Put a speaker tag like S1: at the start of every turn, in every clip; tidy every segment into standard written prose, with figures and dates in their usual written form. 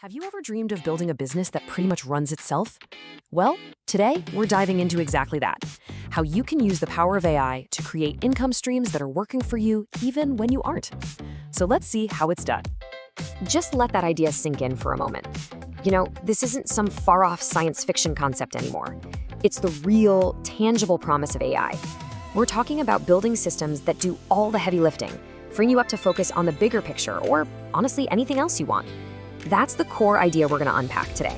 S1: Have you ever dreamed of building a business that pretty much runs itself? Well, today we're diving into exactly that. How you can use the power of AI to create income streams that are working for you even when you aren't. So let's see how it's done.
S2: Just let that idea sink in for a moment. This isn't some far-off science fiction concept anymore. It's the real, tangible promise of AI. We're talking about building systems that do all the heavy lifting, freeing you up to focus on the bigger picture or, honestly, anything else you want. That's the core idea we're going to unpack today.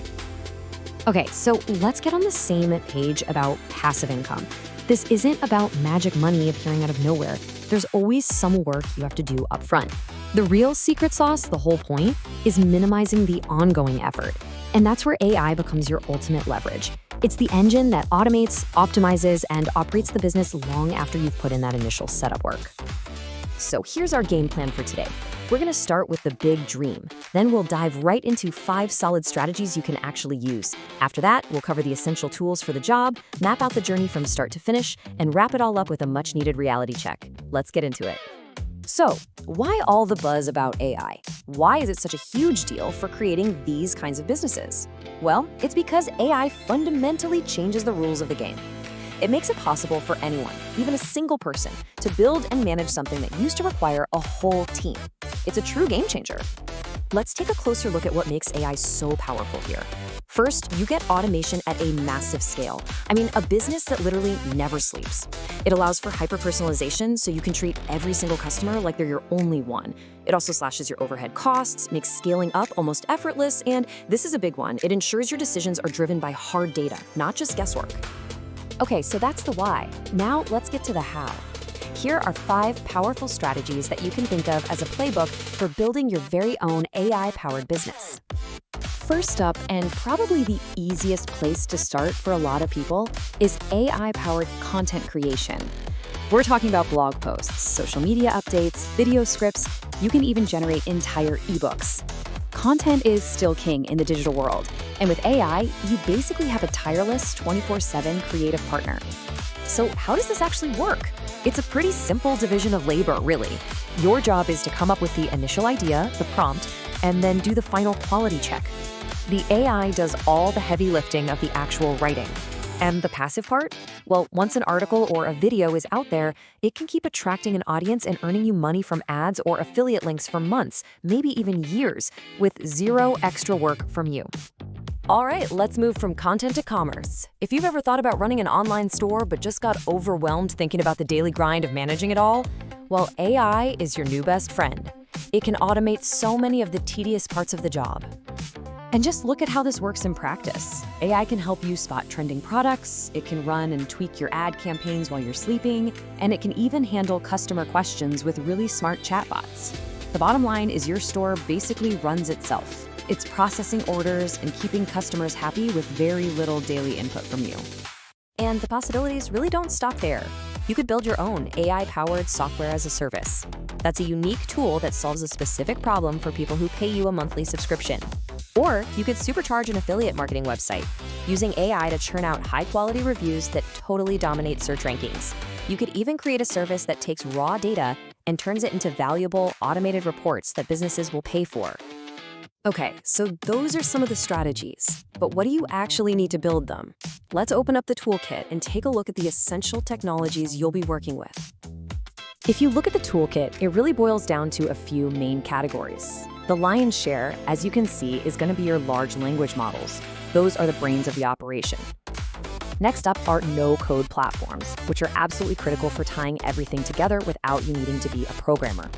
S2: Okay, so let's get on the same page about passive income. This isn't about magic money appearing out of nowhere. There's always some work you have to do up front. The real secret sauce, the whole point, is minimizing the ongoing effort. And that's where AI becomes your ultimate leverage. It's the engine that automates, optimizes, and operates the business long after you've put in that initial setup work. So here's our game plan for today. We're going to start with the big dream. Then we'll dive right into 5 solid strategies you can actually use. After that, we'll cover the essential tools for the job, map out the journey from start to finish, and wrap it all up with a much-needed reality check. Let's get into it. So, why all the buzz about AI? Why is it such a huge deal for creating these kinds of businesses? Well, it's because AI fundamentally changes the rules of the game. It makes it possible for anyone, even a single person, to build and manage something that used to require a whole team. It's a true game changer. Let's take a closer look at what makes AI so powerful here. First, you get automation at a massive scale. A business that literally never sleeps. It allows for hyper-personalization so you can treat every single customer like they're your only one. It also slashes your overhead costs, makes scaling up almost effortless, and this is a big one, it ensures your decisions are driven by hard data, not just guesswork. Okay, so that's the why. Now let's get to the how. Here are 5 powerful strategies that you can think of as a playbook for building your very own AI-powered business. First up, and probably the easiest place to start for a lot of people, is AI-powered content creation. We're talking about blog posts, social media updates, video scripts. You can even generate entire ebooks. Content is still king in the digital world, and with AI, you basically have a tireless 24/7 creative partner. So how does this actually work? It's a pretty simple division of labor, really. Your job is to come up with the initial idea, the prompt, and then do the final quality check. The AI does all the heavy lifting of the actual writing. And the passive part? Well, once an article or a video is out there, it can keep attracting an audience and earning you money from ads or affiliate links for months, maybe even years, with zero extra work from you. All right, let's move from content to commerce. If you've ever thought about running an online store but just got overwhelmed thinking about the daily grind of managing it all, well, AI is your new best friend. It can automate so many of the tedious parts of the job. And just look at how this works in practice. AI can help you spot trending products, it can run and tweak your ad campaigns while you're sleeping, and it can even handle customer questions with really smart chatbots. The bottom line is your store basically runs itself. It's processing orders and keeping customers happy with very little daily input from you. And the possibilities really don't stop there. You could build your own AI-powered software as a service. That's a unique tool that solves a specific problem for people who pay you a monthly subscription. Or you could supercharge an affiliate marketing website using AI to churn out high-quality reviews that totally dominate search rankings. You could even create a service that takes raw data and turns it into valuable, automated reports that businesses will pay for. Okay, so those are some of the strategies, but what do you actually need to build them? Let's open up the toolkit and take a look at the essential technologies you'll be working with. If you look at the toolkit, it really boils down to a few main categories. The lion's share, as you can see, is going to be your large language models. Those are the brains of the operation. Next up are no-code platforms, which are absolutely critical for tying everything together without you needing to be a programmer.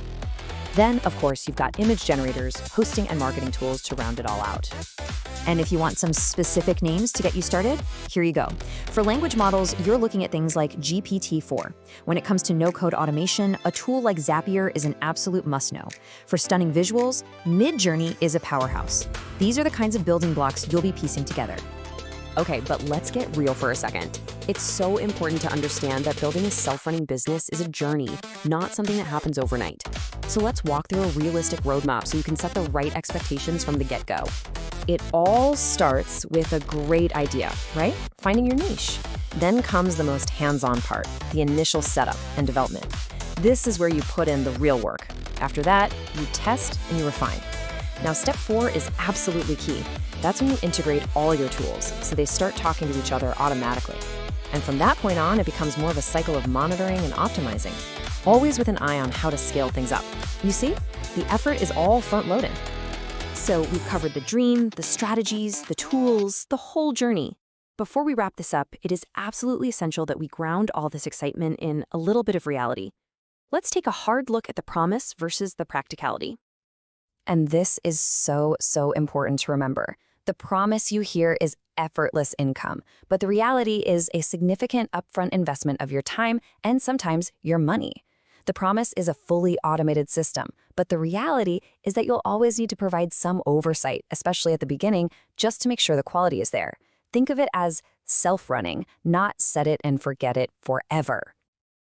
S2: Then, of course, you've got image generators, hosting and marketing tools to round it all out. And if you want some specific names to get you started, here you go. For language models, you're looking at things like GPT-4. When it comes to no-code automation, a tool like Zapier is an absolute must-know. For stunning visuals, Midjourney is a powerhouse. These are the kinds of building blocks you'll be piecing together. Okay, but let's get real for a second. It's so important to understand that building a self-running business is a journey, not something that happens overnight. So let's walk through a realistic roadmap so you can set the right expectations from the get-go. It all starts with a great idea, right? Finding your niche. Then comes the most hands-on part, the initial setup and development. This is where you put in the real work. After that, you test and you refine.
S1: Now, step 4 is absolutely key. That's when you integrate all your tools, so they start talking to each other automatically. And from that point on, it becomes more of a cycle of monitoring and optimizing, always with an eye on how to scale things up. You see, the effort is all front-loaded. So we've covered the dream, the strategies, the tools, the whole journey. Before we wrap this up, it is absolutely essential that we ground all this excitement in a little bit of reality. Let's take a hard look at the promise versus the practicality.
S2: And this is so important to remember. The promise you hear is effortless income, but the reality is a significant upfront investment of your time and sometimes your money. The promise is a fully automated system, but the reality is that you'll always need to provide some oversight, especially at the beginning, just to make sure the quality is there. Think of it as self-running, not set it and forget it forever.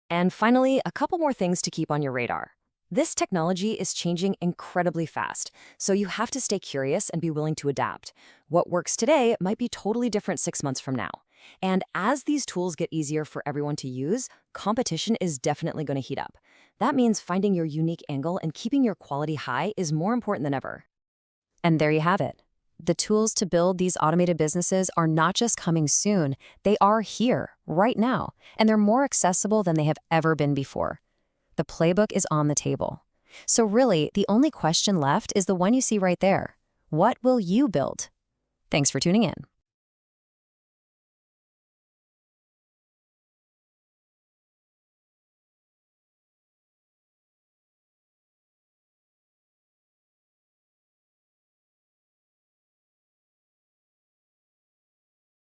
S1: And finally, a couple more things to keep on your radar. This technology is changing incredibly fast, so you have to stay curious and be willing to adapt. What works today might be totally different 6 months from now. And as these tools get easier for everyone to use, competition is definitely going to heat up. That means finding your unique angle and keeping your quality high is more important than ever.
S2: And there you have it. The tools to build these automated businesses are not just coming soon, they are here, right now, and they're more accessible than they have ever been before. The playbook is on the table. So really, the only question left is the one you see right there. What will you build? Thanks for tuning in.